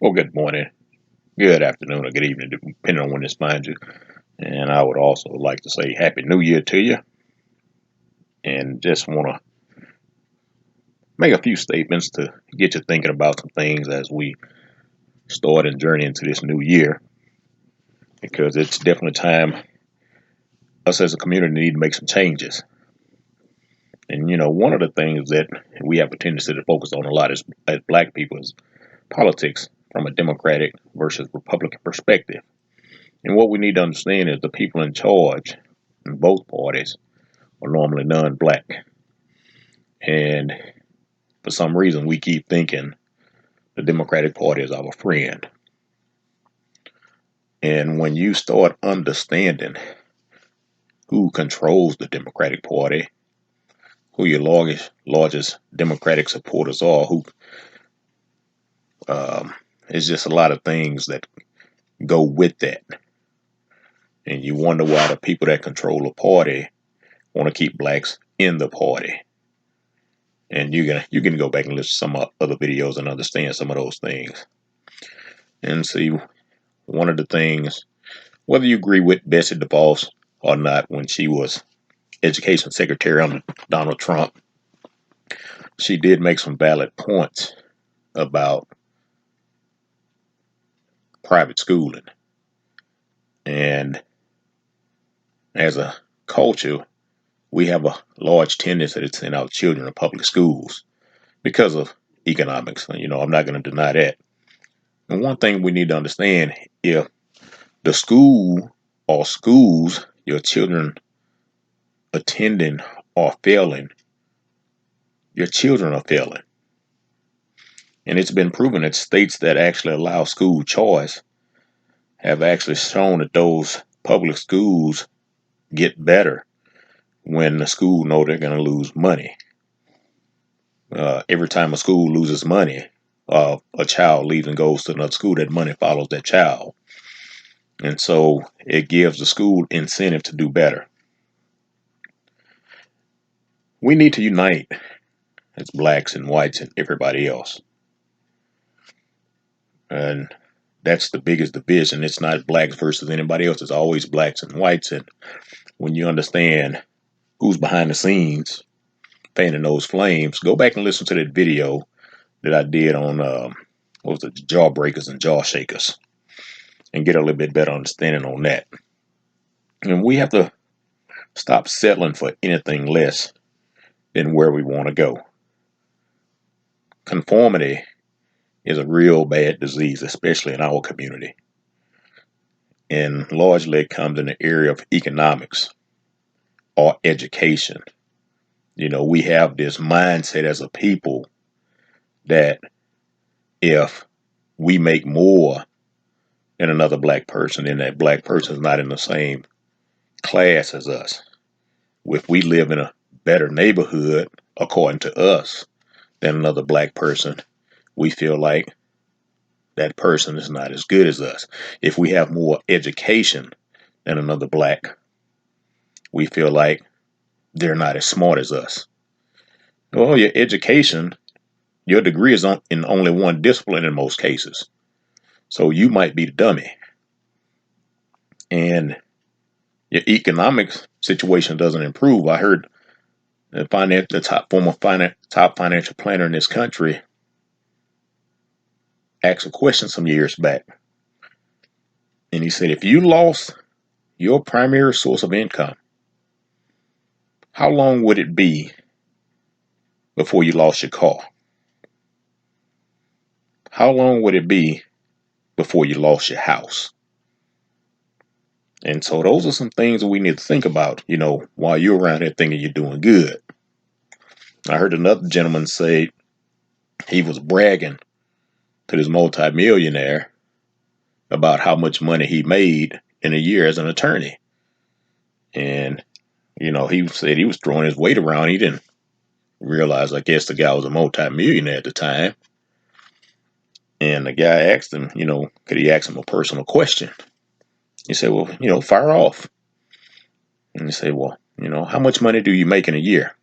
Well, good morning, good afternoon, or good evening, depending on when this finds you. And I would also like to say Happy New Year to you. And just want to make a few statements to get you thinking about some things as we start and journey into this new year, because it's definitely time us as a community need to make some changes. And one of the things that we have a tendency to focus on a lot is, as Black people, is politics from a Democratic versus Republican perspective. And what we need to understand is the people in charge in both parties are normally non-black. And for some reason, we keep thinking the Democratic Party is our friend. And when you start understanding who controls the Democratic Party, who your largest Democratic supporters are, who it's just a lot of things that go with that. And you wonder why the people that control the party want to keep blacks in the party. And you can go back and listen to some other videos and understand some of those things. And see, one of the things, whether you agree with Betsy DeVos or not, when she was education secretary under Donald Trump, she did make some valid points about private schooling. And as a culture, we have a large tendency to send our children to public schools because of economics. I'm not going to deny that. And one thing we need to understand, if the school or schools your children attending are failing, your children are failing. And it's been proven that states that actually allow school choice have actually shown that those public schools get better when the school know they're going to lose money. Every time a school loses money, a child leaves and goes to another school, that money follows that child. And so it gives the school incentive to do better. We need to unite as blacks and whites and everybody else. And that's the biggest division. It's not blacks versus anybody else. It's always blacks and whites. And when you understand who's behind the scenes fanning those flames, go back and listen to that video that I did on what was it, jawbreakers and jaw shakers, and get a little bit better understanding on that. And we have to stop settling for anything less than where we want to go. Conformity is a real bad disease, especially in our community. And largely it comes in the area of economics or education. We have this mindset as a people that if we make more than another black person, then that black person is not in the same class as us. If we live in a better neighborhood, according to us, than another black person, we feel like that person is not as good as us. If we have more education than another black, we feel like they're not as smart as us. Well, your education, your degree is in only one discipline in most cases. So you might be the dummy. And your economic situation doesn't improve. I heard the top financial planner in this country asked a question some years back. And he said, if you lost your primary source of income, how long would it be before you lost your car? How long would it be before you lost your house? And so those are some things that we need to think about, while you're around here thinking you're doing good. I heard another gentleman say he was bragging to this multimillionaire about how much money he made in a year as an attorney. And, he said he was throwing his weight around. He didn't realize, I guess, the guy was a multimillionaire at the time. And the guy asked him, could he ask him a personal question? He said, well, fire off. And he said, well, how much money do you make in a year?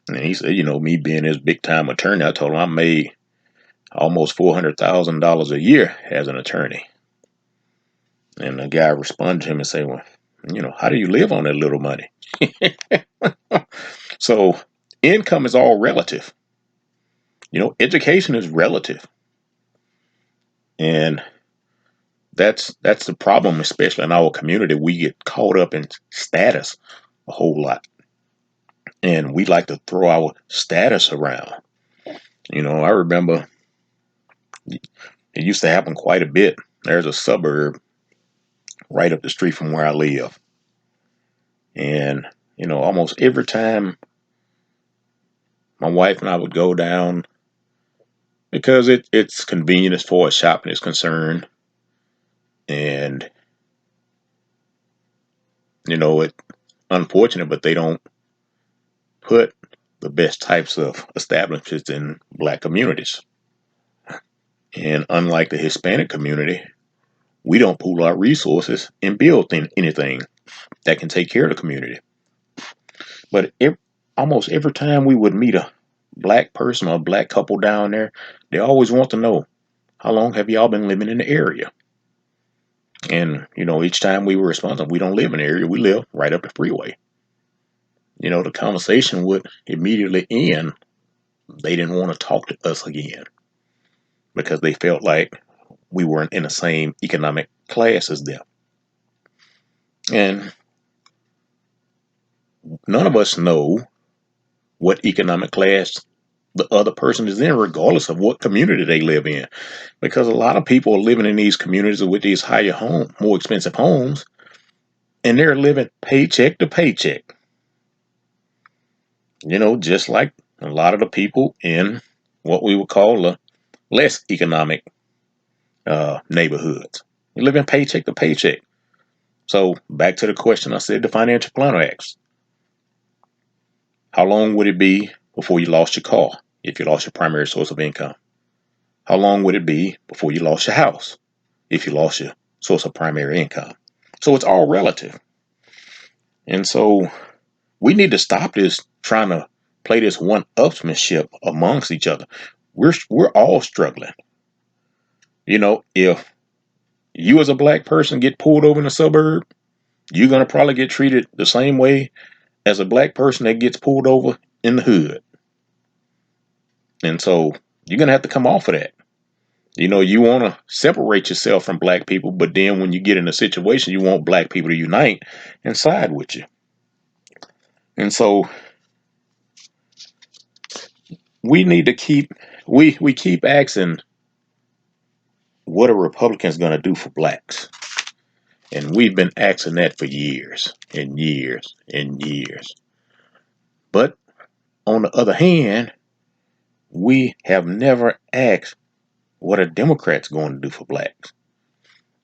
And he said, me being his big time attorney, I told him almost $400,000 a year as an attorney. And the guy responded to him and said, well, how do you live on that little money? So income is all relative. Education is relative. And that's the problem, especially in our community. We get caught up in status a whole lot. And we like to throw our status around. I remember it used to happen quite a bit. There's a suburb right up the street from where I live. And, almost every time my wife and I would go down, because it's convenient as far as shopping is concerned. And, it's unfortunate, but they don't put the best types of establishments in black communities. And unlike the Hispanic community, we don't pool our resources and build anything that can take care of the community. But almost every time we would meet a black person or a black couple down there, they always want to know, how long have y'all been living in the area? And, each time we were responsive, we don't live in the area, we live right up the freeway. The conversation would immediately end. They didn't want to talk to us again because they felt like we weren't in the same economic class as them. And none of us know what economic class the other person is in, regardless of what community they live in. Because a lot of people are living in these communities with these more expensive homes, and they're living paycheck to paycheck. Just like a lot of the people in what we would call the less economic neighborhoods. You live in paycheck to paycheck. So back to the question I said the financial planner asked. How long would it be before you lost your car if you lost your primary source of income? How long would it be before you lost your house if you lost your source of primary income? So it's all relative. And so we need to stop this trying to play this one-upsmanship amongst each other. We're all struggling. If you as a black person get pulled over in a suburb, you're going to probably get treated the same way as a black person that gets pulled over in the hood. And so you're going to have to come off of that. You want to separate yourself from black people, but then when you get in a situation, you want black people to unite and side with you. And so we need to we keep asking, what are Republicans going to do for blacks? And we've been asking that for years and years and years. But on the other hand, we have never asked, what are Democrats going to do for blacks?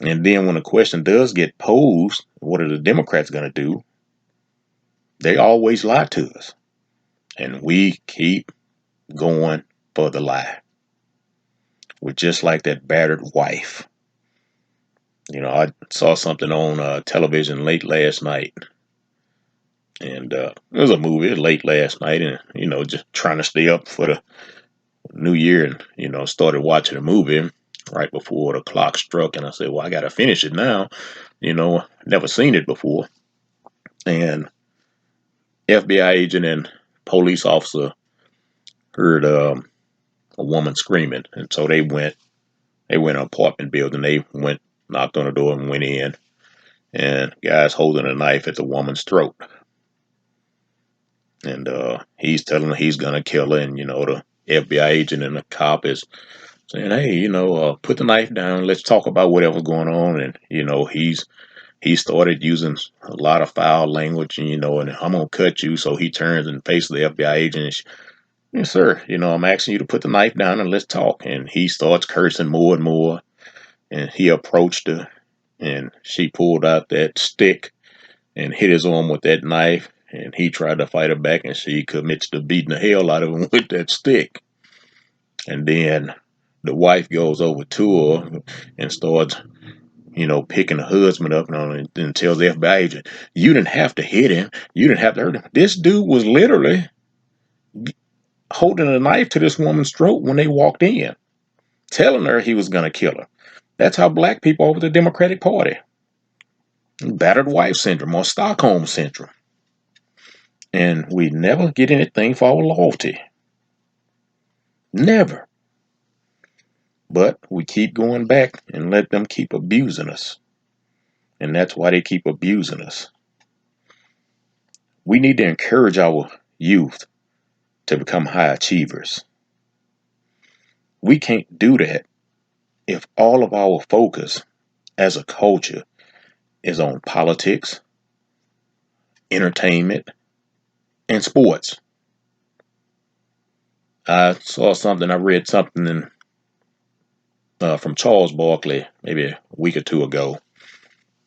And then when the question does get posed, what are the Democrats going to do? They always lie to us. And we keep going for the lie. We're just like that battered wife. I saw something on television late last night. And it was a movie late last night. And, just trying to stay up for the new year. And, started watching the movie right before the clock struck. And I said, well, I got to finish it now. Never seen it before. And FBI agent and police officer heard a woman screaming. And so they went an apartment building. They went, knocked on the door and went in. And guy's holding a knife at the woman's throat. And he's telling her he's going to kill her. And, the FBI agent and the cop is saying, hey, put the knife down. Let's talk about whatever's going on. And, he started using a lot of foul language, and, and I'm going to cut you. So he turns and faces the FBI agent. And yes, sir, I'm asking you to put the knife down and let's talk. And he starts cursing more and more. And he approached her, and she pulled out that stick and hit his arm with that knife. And he tried to fight her back, and she commits to beating the hell out of him with that stick. And then the wife goes over to her and starts, picking the husband up and tells the FBI agent, you didn't have to hit him. You didn't have to hurt him. This dude was literally holding a knife to this woman's throat when they walked in. telling her he was going to kill her. That's how black people over the Democratic Party. Battered wife syndrome or Stockholm syndrome. And we never get anything for our loyalty. Never. But we keep going back and let them keep abusing us. And that's why they keep abusing us. We need to encourage our youth to become high achievers. We can't do that if all of our focus as a culture is on politics, entertainment, and sports. I read something from Charles Barkley maybe a week or two ago,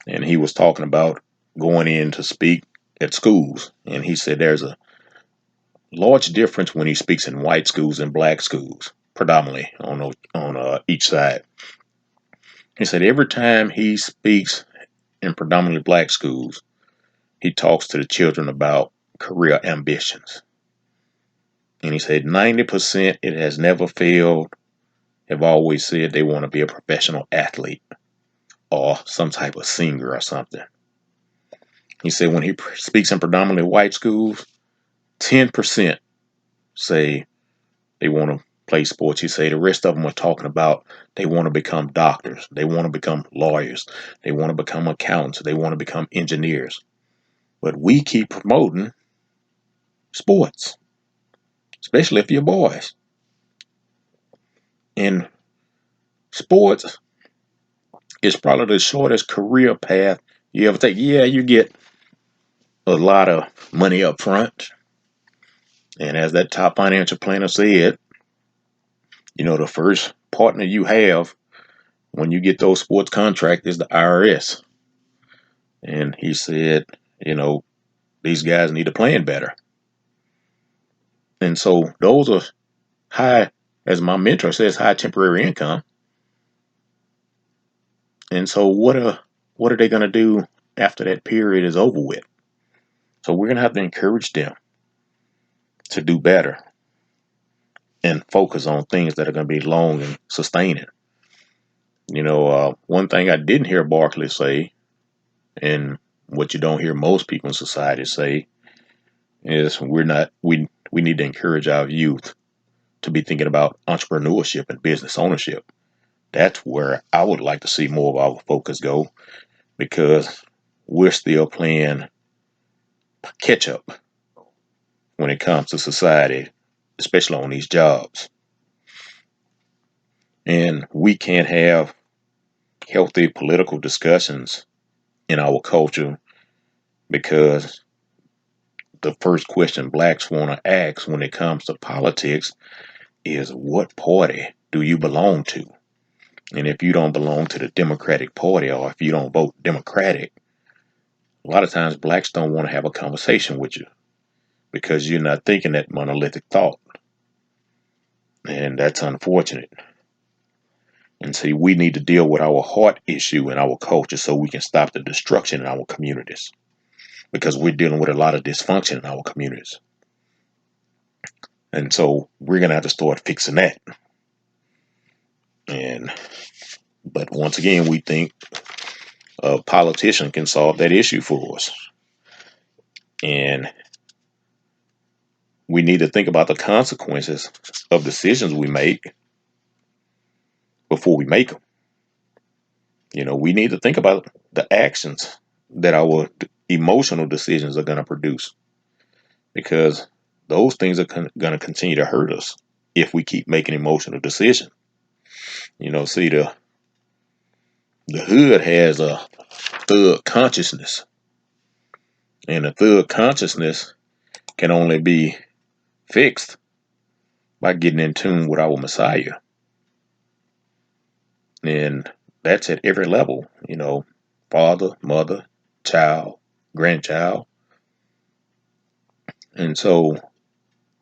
and he was talking about going in to speak at schools, and he said there's a large difference when he speaks in white schools and black schools, predominantly on each side. He said every time he speaks in predominantly black schools, he talks to the children about career ambitions. And he said 90% it has never failed, have always said they want to be a professional athlete or some type of singer or something. He said when he speaks in predominantly white schools, 10% say they want to play sports. He said the rest of them are talking about they want to become doctors, they want to become lawyers, they want to become accountants, they want to become engineers. But we keep promoting sports, especially if you're boys. And sports is probably the shortest career path you ever take. Yeah, you get a lot of money up front. And as that top financial planner said, the first partner you have when you get those sports contracts is the IRS. And he said, these guys need to plan better. And so those are high, as my mentor says, high temporary income. And so what are they going to do after that period is over with? So we're going to have to encourage them to do better and focus on things that are going to be long and sustaining. One thing I didn't hear Barkley say, and what you don't hear most people in society say, is we need to encourage our youth to be thinking about entrepreneurship and business ownership. That's where I would like to see more of our focus go, because we're still playing catch up when it comes to society, especially on these jobs. And we can't have healthy political discussions in our culture because the first question blacks want to ask when it comes to politics is, what party do you belong to? And if you don't belong to the Democratic Party, or if you don't vote Democratic, a lot of times blacks don't want to have a conversation with you because you're not thinking that monolithic thought. And that's unfortunate. And see, we need to deal with our heart issue in our culture so we can stop the destruction in our communities, because we're dealing with a lot of dysfunction in our communities. And so we're going to have to start fixing that. But once again, we think a politician can solve that issue for us. And we need to think about the consequences of decisions we make before we make them. We need to think about the actions that our emotional decisions are going to produce, because those things are going to continue to hurt us if we keep making emotional decisions. See, the hood has a thug consciousness, and the thug consciousness can only be fixed by getting in tune with our Messiah. And that's at every level, father, mother, child, grandchild. And so,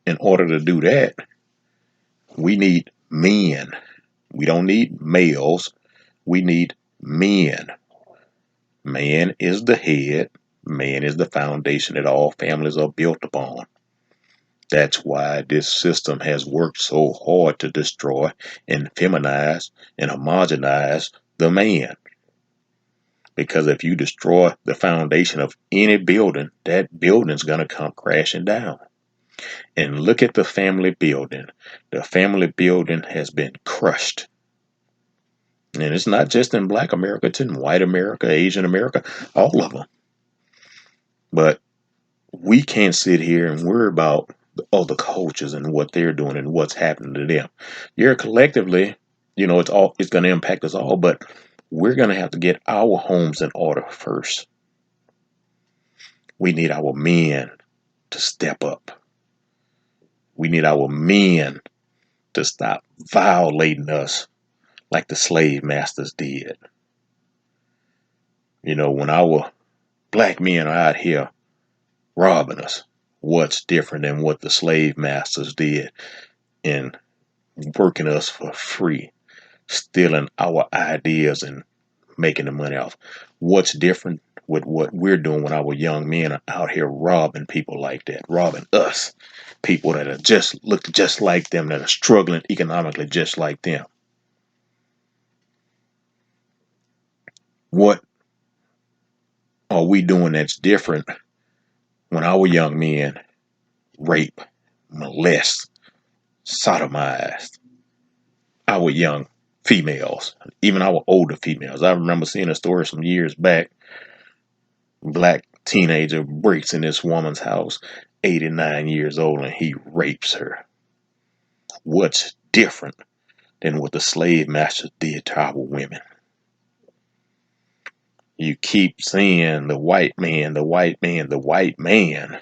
in order to do that, we need men. We don't need males. We need men. Man is the head. Man is the foundation that all families are built upon. That's why this system has worked so hard to destroy and feminize and homogenize the man. Because if you destroy the foundation of any building, that building's going to come crashing down. And look at the family building. The family building has been crushed. And it's not just in Black America, it's in white America, Asian America, all of them. But we can't sit here and worry about the other cultures and what they're doing and what's happening to them. You're collectively, it's going to impact us all, but we're going to have to get our homes in order first. We need our men to step up. We need our men to stop violating us like the slave masters did. When our black men are out here robbing us, what's different than what the slave masters did in working us for free, stealing our ideas and making the money off? What's different with what we're doing when our young men are out here robbing people like that, robbing us, people that are look just like them, that are struggling economically just like them? What are we doing that's different when our young men rape, molest, sodomize our young females, even our older females? I remember seeing a story some years back. Black teenager breaks in this woman's house, 89 years old, and he rapes her. What's different than what the slave masters did to our women? You keep saying the white man, the white man, the white man.